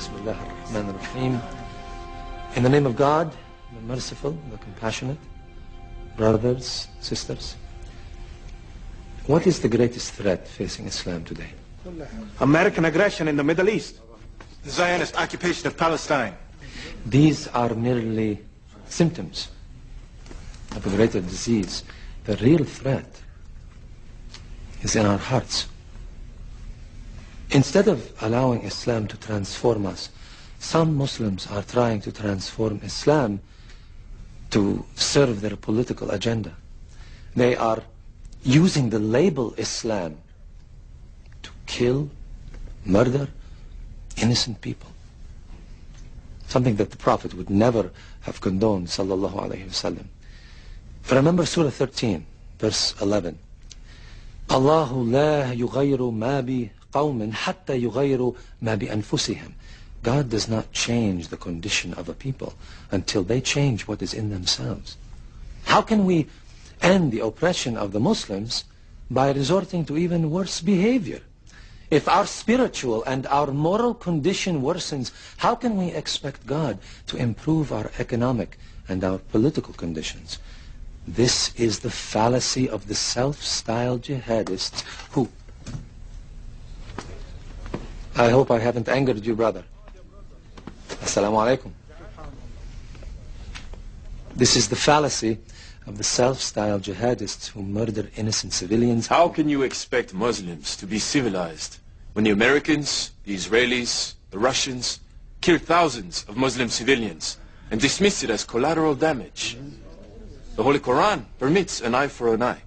Bismillah ar-Rahman ar-Rahim. In the name of God, the merciful, the compassionate, brothers, sisters, what is the greatest threat facing Islam today? American aggression in the Middle East. The Zionist occupation of Palestine. These are merely symptoms of a greater disease. The real threat is in our hearts. Instead of allowing Islam to transform us, some Muslims are trying to transform Islam to serve their political agenda. They are using the label Islam to kill, murder innocent people. Something that the Prophet would never have condoned, sallallahu alayhi wasallam. Remember Surah 13, verse 11. Allahu la yughayru ma bi qawmin hatta yughayru ma bi anfusihim. God does not change the condition of a people until they change what is in themselves. How can we end the oppression of the Muslims by resorting to even worse behavior? If our spiritual and our moral condition worsens, how can we expect God to improve our economic and our political conditions? This is the fallacy of the self-styled jihadists who... I hope I haven't angered you, brother. Assalamu alaikum. This is the fallacy of the self-styled jihadists who murder innocent civilians. How can you expect Muslims to be civilized when the Americans, the Israelis, the Russians kill thousands of Muslim civilians and dismiss it as collateral damage? The Holy Quran permits an eye for an eye.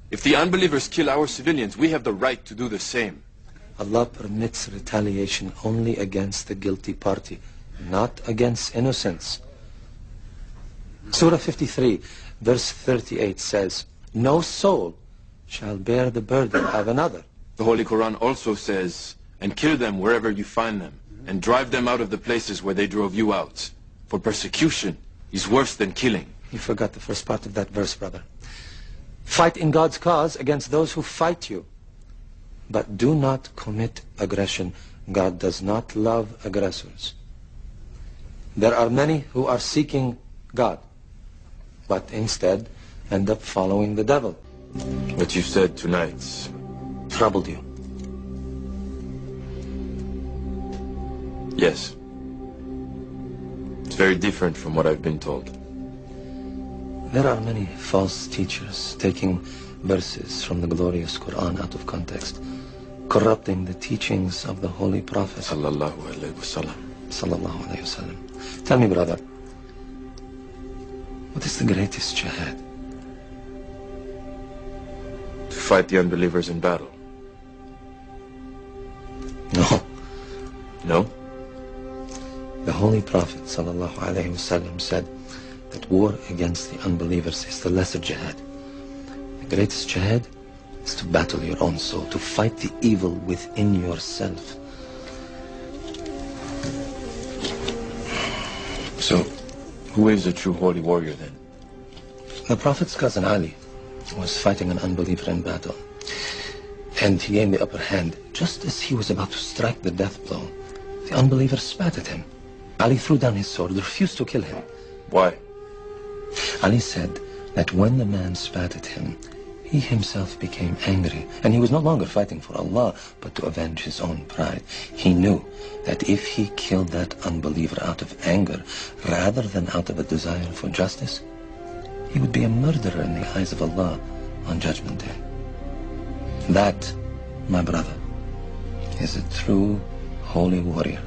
If the unbelievers kill our civilians, we have the right to do the same. Allah permits retaliation only against the guilty party, not against innocents. Surah 53, verse 38 says, no soul shall bear the burden of another. The Holy Quran also says, and kill them wherever you find them, and drive them out of the places where they drove you out. For persecution is worse than killing. You forgot the first part of that verse, brother. Fight in God's cause against those who fight you. But do not commit aggression. God does not love aggressors. There are many who are seeking God, but instead end up following the devil. What you said tonight Troubled you. Yes. It's very different from what I've been told. There are many false teachers taking verses from the glorious Quran out of context, corrupting the teachings of the Holy Prophet Sallallahu alayhi wasallam. Sallallahu alayhi wasallam. Tell me, brother, what is the greatest jihad? To fight the unbelievers in battle. No. No? The Holy Prophet sallallahu alayhi wasallam said that war against the unbelievers is the lesser jihad. The greatest jihad is to battle your own soul, to fight the evil within yourself. So, who is a true holy warrior then? The Prophet's cousin Ali was fighting an unbeliever in battle, and he gained the upper hand. Just as he was about to strike the death blow, the unbeliever spat at him. Ali threw down his sword, refused to kill him. Why? Ali said that when the man spat at him, he himself became angry, and he was no longer fighting for Allah, but to avenge his own pride. He knew that if he killed that unbeliever out of anger, rather than out of a desire for justice, he would be a murderer in the eyes of Allah on Judgment Day. That, my brother, is a true holy warrior.